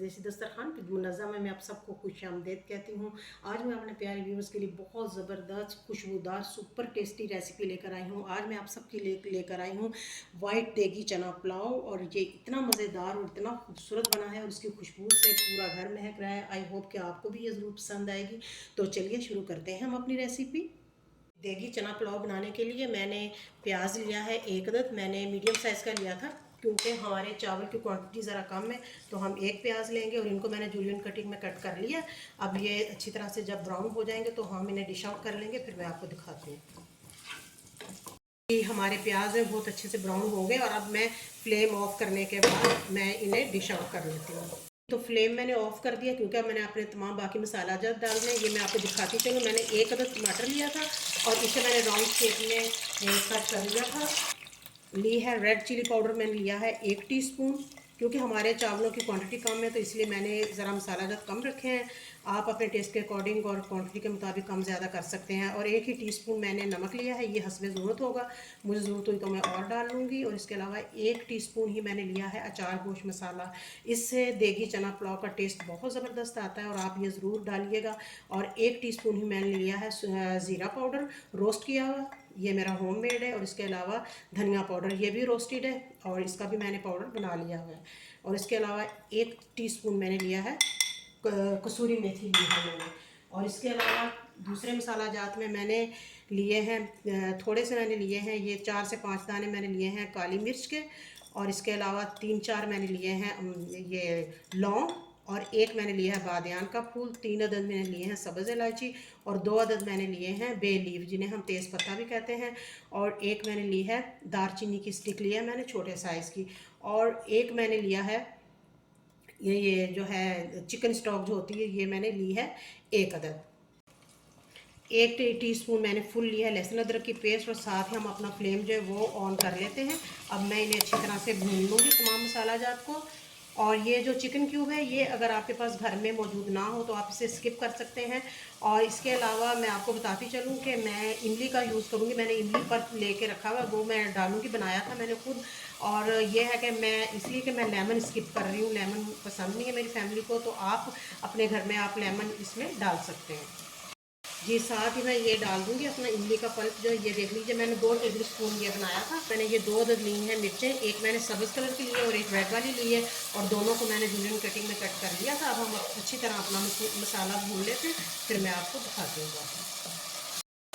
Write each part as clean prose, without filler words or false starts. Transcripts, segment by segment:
परदेसी दस्तरखान पे मुनज़्ज़म है। मैं आप सबको खुशामदीद कहती हूँ। आज मैं अपने प्यारे व्यूअर्स के लिए बहुत ज़बरदस्त खुशबूदार सुपर टेस्टी रेसिपी लेकर आई हूँ। आज मैं आप सबके लिए लेकर आई हूँ वाइट देगी चना पुलाव, और ये इतना मज़ेदार और इतना खूबसूरत बना है और उसकी खुशबू से पूरा घर महक रहा है। आई होप कि आपको भी ये ज़रूर पसंद आएगी। तो चलिए शुरू करते हैं हम अपनी रेसिपी। देगी चना पुलाव बनाने के लिए मैंने प्याज लिया है 1 अदद। मैंने मीडियम साइज़ का लिया था क्योंकि हमारे चावल की क्वांटिटी ज़रा कम है, तो हम एक प्याज लेंगे और इनको मैंने जूलियन कटिंग में कट कर लिया। अब ये अच्छी तरह से जब ब्राउन हो जाएंगे तो हम इन्हें डिश आउट कर लेंगे, फिर मैं आपको दिखाती हूँ। ये हमारे प्याज है बहुत अच्छे से ब्राउन हो गए, और अब मैं फ्लेम ऑफ करने के बाद मैं इन्हें डिश आउट कर लेती हूँ। तो फ्लेम मैंने ऑफ कर दिया क्योंकि अब मैंने अपने तमाम बाकी मसाला जात डालने। ये मैं आपको दिखाती चलूँ। मैंने 1 अदद टमाटर लिया था और इसे मैंने राउंड शेप में कट कर लिया था। ली है रेड चिली पाउडर, मैंने लिया है 1 टीस्पून। क्योंकि हमारे चावलों की क्वांटिटी कम है तो इसलिए मैंने ज़रा मसाला जात कम रखे हैं। आप अपने टेस्ट के अकॉर्डिंग और क्वांटिटी के मुताबिक कम ज़्यादा कर सकते हैं। और 1 ही टीस्पून मैंने नमक लिया है, ये हस्बे ज़रूरत होगा, मुझे ज़रूरत हुई तो मैं और डाल लूँगी। और इसके अलावा 1 टीस्पून ही मैंने लिया है अचार गोश्त मसाला। इससे देगी चना पुलाव का टेस्ट बहुत ज़बरदस्त आता है और आप ये ज़रूर डालिएगा। और 1 टीस्पून ही मैंने लिया है ज़ीरा पाउडर रोस्ट किया हुआ, ये मेरा होममेड है। और इसके अलावा धनिया पाउडर, ये भी रोस्टेड है और इसका भी मैंने पाउडर बना लिया हुआ है। और इसके अलावा 1 टीस्पून मैंने लिया है कसूरी मेथी ली है मैंने। और इसके अलावा दूसरे मसाला जात में मैंने लिए हैं थोड़े से मैंने लिए हैं, ये 4 से 5 दाने मैंने लिए हैं काली मिर्च के। और इसके अलावा 3-4 मैंने लिए हैं ये लौंग, और 1 मैंने लिया है बादियान का फूल, 3 अदद मैंने लिए हैं सब्ज़ इलायची, और 2 अदद मैंने लिए हैं बे लीफ जिन्हें हम तेज़ पत्ता भी कहते हैं। और 1 मैंने ली है दारचीनी की स्टिक लिया है मैंने छोटे साइज़ की। और 1 मैंने लिया है ये जो है चिकन स्टॉक जो होती है, ये मैंने ली है 1 अदद। 1 टीस्पून मैंने फुल लिया है लहसुन अदरक की पेस्ट, और साथ ही हम अपना फ्लेम जो है वो ऑन कर लेते हैं। अब मैं इन्हें अच्छी तरह से भून लूँगी तमाम मसाला जात को। और ये जो चिकन क्यूब है, ये अगर आपके पास घर में मौजूद ना हो तो आप इसे स्किप कर सकते हैं। और इसके अलावा मैं आपको बताती चलूँ कि मैं इमली का यूज़ करूँगी। मैंने इमली पर लेके रखा हुआ, वो मैं डालूँगी, बनाया था मैंने खुद। और ये है कि मैं इसलिए कि मैं लेमन स्किप कर रही हूँ, लेमन पसंद नहीं है मेरी फैमिली को, तो आप अपने घर में आप लेमन इसमें डाल सकते हैं जी। साथ ही मैं ये डाल दूंगी अपना इमली का पल्प जो, ये देख लीजिए मैंने 2 टेबल स्पून ये बनाया था। मैंने ये 2 अदद ली हैं मिर्चें, एक मैंने सब्ज़ कलर की ली है और एक रेड वाली ली है, और दोनों को मैंने जूलियन कटिंग में कट कर लिया था। अब हम अच्छी तरह अपना मसाला भून लेते हैं, फिर मैं आपको दिखाती हूँ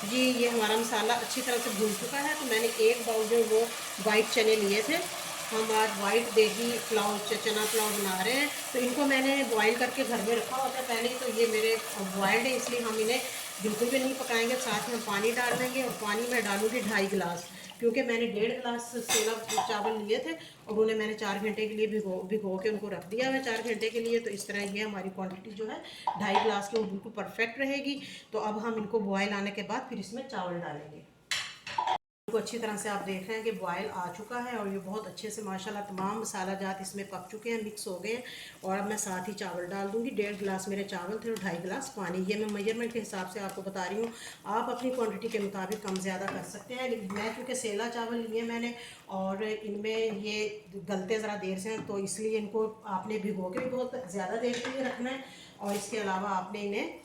जी। ये हमारा मसाला अच्छी तरह से भून चुका है। तो मैंने 1 बाउल जो वो वाइट चने लिए थे। हम आज वाइट देगी पुलाव चना पुलाव बना रहे हैं, तो इनको मैंने बॉईल करके घर में रखा होता है पहले ही, तो ये मेरे बॉयल्ड है इसलिए हम इन्हें बिल्कुल भी नहीं पकाएंगे। साथ में हम पानी डाल देंगे, और पानी मैं डालूँगी 2.5 गिलास, क्योंकि मैंने 1.5 गिलास सेला चावल लिए थे और उन्हें मैंने 4 घंटे के लिए भिगो के उनको रख दिया है 4 घंटे के लिए। तो इस तरह ये हमारी क्वांटिटी जो है 2.5 गिलास की, वो बिल्कुल परफेक्ट रहेगी। तो अब हम इनको बॉयल आने के बाद फिर इसमें चावल डालेंगे। को अच्छी तरह से आप देख रहे हैं कि बॉयल आ चुका है, और ये बहुत अच्छे से माशाल्लाह तमाम मसाला जात इसमें पक चुके हैं, मिक्स हो गए हैं। और अब मैं साथ ही चावल डाल दूंगी। 1.5 गिलास मेरे चावल थे और 2.5 गिलास पानी। ये मैं मेजरमेंट के हिसाब से आपको बता रही हूँ, आप अपनी क्वांटिटी के मुताबिक कम ज़्यादा कर सकते हैं। लेकिन मैं क्योंकि सेला चावल लिए मैंने, और इनमें ये गलते ज़रा देर से हैं, तो इसलिए इनको आपने भिगो के भी बहुत ज़्यादा देर के लिए रखना है। और इसके अलावा आपने इन्हें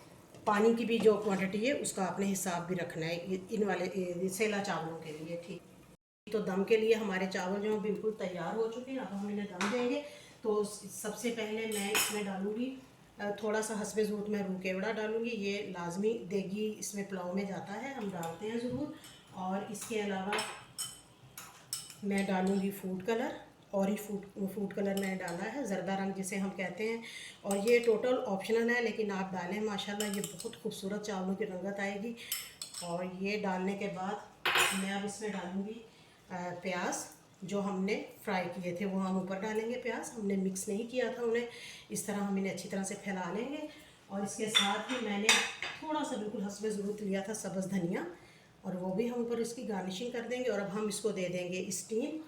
पानी की भी जो क्वांटिटी है उसका आपने हिसाब भी रखना है इन वाले सेला चावलों के लिए, ठीक। तो दम के लिए हमारे चावल जो बिल्कुल तैयार हो चुके हैं। अब हम इन्हें दम देंगे। तो सबसे पहले मैं इसमें डालूँगी थोड़ा सा हस्बे ज़रूरत मैं रूह केवड़ा डालूँगी। ये लाजमी देगी इसमें पुलाव में जाता है, हम डालते हैं ज़रूर। और इसके अलावा मैं डालूँगी फूड कलर, और ही फूड कलर मैंने डाला है, ज़रदा रंग जिसे हम कहते हैं। और ये टोटल ऑप्शनल है, लेकिन आप डालें, माशाल्लाह ये बहुत खूबसूरत चावलों की रंगत आएगी। और ये डालने के बाद मैं अब इसमें डालूँगी प्याज जो हमने फ्राई किए थे, वो हम ऊपर डालेंगे। प्याज हमने मिक्स नहीं किया था उन्हें, इस तरह हम इन्हें अच्छी तरह से फैला लेंगे। और इसके साथ ही मैंने थोड़ा सा बिल्कुल हस्बे ज़रूरत लिया था सब्ज़ धनिया, और वो भी हम ऊपर इसकी गार्निशिंग कर देंगे। और अब हम इसको दे देंगे स्टीम।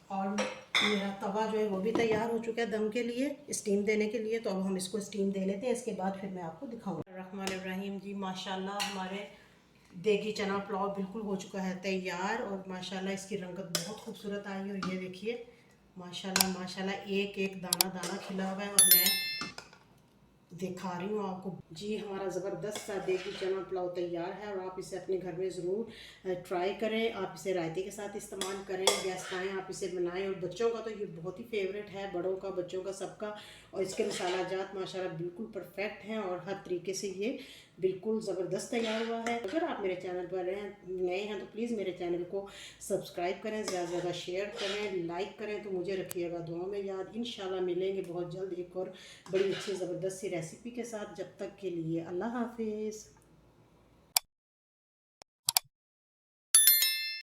और मेरा तवा जो है वो भी तैयार हो चुका है दम के लिए, स्टीम देने के लिए। तो अब हम इसको स्टीम दे लेते हैं, इसके बाद फिर मैं आपको दिखाऊंगा। रहमान इब्राहिम जी, माशाल्लाह हमारे देगी चना पुलाव बिल्कुल हो चुका है तैयार। और माशाल्लाह इसकी रंगत बहुत खूबसूरत आई है। और ये देखिए माशाल्लाह माशाल्लाह एक एक दाना दाना खिला हुआ है। और मैं दिखा रही हूँ आपको। जी हमारा ज़बरदस्त सा देगी चना पुलाव तैयार है और आप इसे अपने घर में ज़रूर ट्राई करें। आप इसे रायते के साथ इस्तेमाल करें, गेस्ट आएँ आप इसे बनाएं। और बच्चों का तो ये बहुत ही फेवरेट है, बड़ों का, बच्चों का, सबका। और इसके मसाला जात माशाल्लाह बिल्कुल परफेक्ट हैं और हर तरीके से ये बिल्कुल ज़बरदस्त तैयार हुआ है। अगर आप मेरे चैनल पर नए हैं तो प्लीज़ मेरे चैनल को सब्सक्राइब करें, ज़्यादा से ज़्यादा शेयर करें, लाइक करें। तो मुझे रखिएगा दुआओं में याद। इंशाल्लाह मिलेंगे बहुत जल्द एक और बड़ी अच्छी ज़बरदस्त सी रेसिपी के साथ। जब तक के लिए अल्लाह हाफिज़।